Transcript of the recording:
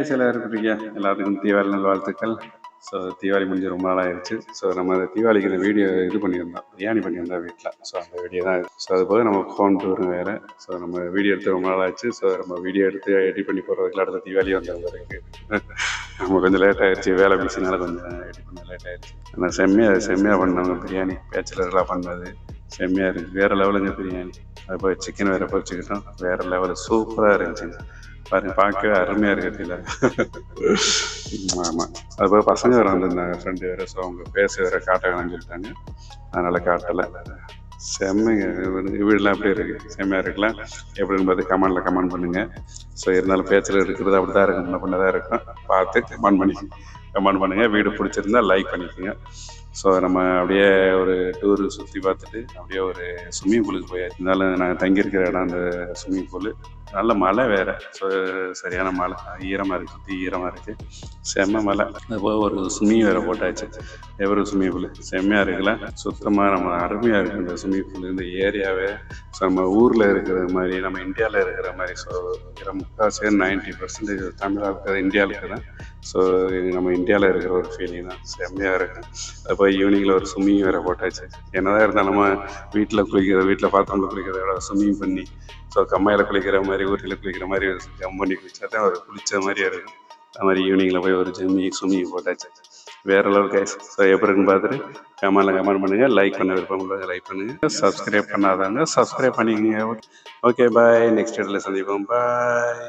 சிலர் இருக்கீங்க எல்லாத்துக்கும் தீபாவளி நல்வாழ்த்துக்கள். ஸோ தீபாவளி முடிஞ்சு ரொம்ப நாள் ஆயிடுச்சு. ஸோ நம்ம அந்த தீபாவளிக்கு இந்த வீடியோ இது பண்ணியிருந்தோம், பிரியாணி பண்ணியிருந்தோம் வீட்டில். ஸோ அந்த வீடியோ தான் இது. ஸோ அது போக நம்ம ஹோம் டூர் வேறு. ஸோ நம்ம வீடியோ எடுத்து ரொம்ப நாள் ஆச்சு. ஸோ நம்ம வீடியோ எடுத்து எடிட் பண்ணி போகிறதுக்குள்ள அடுத்த தீபாவளி வந்த இருக்குது. நம்ம கொஞ்சம் லேட் ஆகிடுச்சு, வேலை பிஸினால கொஞ்சம் எடிட் பண்ண லேட் ஆகிடுச்சு. ஆனால் செம்மையாக பண்ணாங்க பிரியாணி, பேச்சுலர்லாம் பண்ணது செம்மையாக இருக்குது. வேறு லெவலுங்க பிரியாணி. அது போய் சிக்கன் வேறு பொரிச்சுக்கிட்டோம், வேறு லெவலு சூப்பராக இருந்துச்சுங்க. பாருங்க, பார்க்கவே அருமையாக இருக்குது. ஆமாம், அது போய் பசங்க வேறு வந்திருந்தாங்க, ஃப்ரெண்டு வேறு. ஸோ அவங்க பேச வேறு காட்ட வேணாம்னு சொல்லிட்டாங்க, அதனால் காட்டலை. செம்மைங்க வீடெலாம் எப்படி இருக்குது, செம்மையாக இருக்கலாம். எப்படின்னு பார்த்து கமெண்ட் பண்ணுங்கள். ஸோ இருந்தாலும் பேச்சில் இருக்கிறது அப்படி தான் இருக்கும், முன்ன தான் இருக்கும். பார்த்து கமெண்ட் பண்ணுங்கள். வீடு பிடிச்சிருந்தா லைக் பண்ணிக்கோங்க. ஸோ நம்ம அப்படியே ஒரு டூரு சுற்றி பார்த்துட்டு அப்படியே ஒரு ஸ்விம்மிங் பூலுக்கு போயாச்சு. இருந்தாலும் நாங்கள் தங்கியிருக்கிற இடம் அந்த ஸ்விம்மிங் பூலு நல்ல மழை வேறு. ஸோ சரியான மழை, ஈரமாக இருக்குது, சுற்றி ஈரமாக இருக்குது, செம்ம மழை. அதுபோல் ஒரு ஸ்விம்மிங் வேறு போட்டாச்சு, எவரு ஸ்விம்மிங் பூலு செம்மையாக இருக்குல்ல. சுத்தமாக நம்ம அருமையாக இருக்குது இந்த ஸ்விம்மிங் பூலு, இந்த ஏரியாவே. ஸோ நம்ம ஊரில் இருக்கிற மாதிரி, நம்ம இந்தியாவில் இருக்கிற மாதிரி. ஸோ முக்கால்வாசி 90% தமிழாக இருக்கிறது இந்தியாவில் தான். ஸோ நம்ம இந்தியாவில் இருக்கிற ஒரு ஃபீலிங் தான், செம்மையாக இருக்குது. அது போய் ஈவினிங்கில் ஒரு ஸ்விம்மிங் வேறு போட்டாச்சு. என்னதான் இருந்தாலும் நம்ம வீட்டில் பாத்ரூமில் குளிக்கிறத விட ஸ்விம்மிங் பண்ணி, ஸோ கம்மாயில் குளிக்கிற மாதிரி, ஊட்டியில் குளிக்கிற மாதிரி கம் பண்ணி குளிச்சா தான் ஒரு குளிச்ச மாதிரியே இருக்கும். அது மாதிரி ஈவினிங்கில் போய் ஒரு ஸ்விம்மிங் போட்டாச்சு, வேறு லெவல் கைஸ். ஸோ எப்படி இருக்குன்னு பார்த்துட்டு கமெண்ட் பண்ணுங்கள். லைக் பண்ண விருப்பம் உள்ளவங்க லைக் பண்ணுங்கள், சப்ஸ்கிரைப் பண்ணாதவங்க சப்ஸ்கிரைப் பண்ணிக்கோங்க. ஓகே பாய், நெக்ஸ்ட் வீடியோவில் சந்திப்போம், பாய்.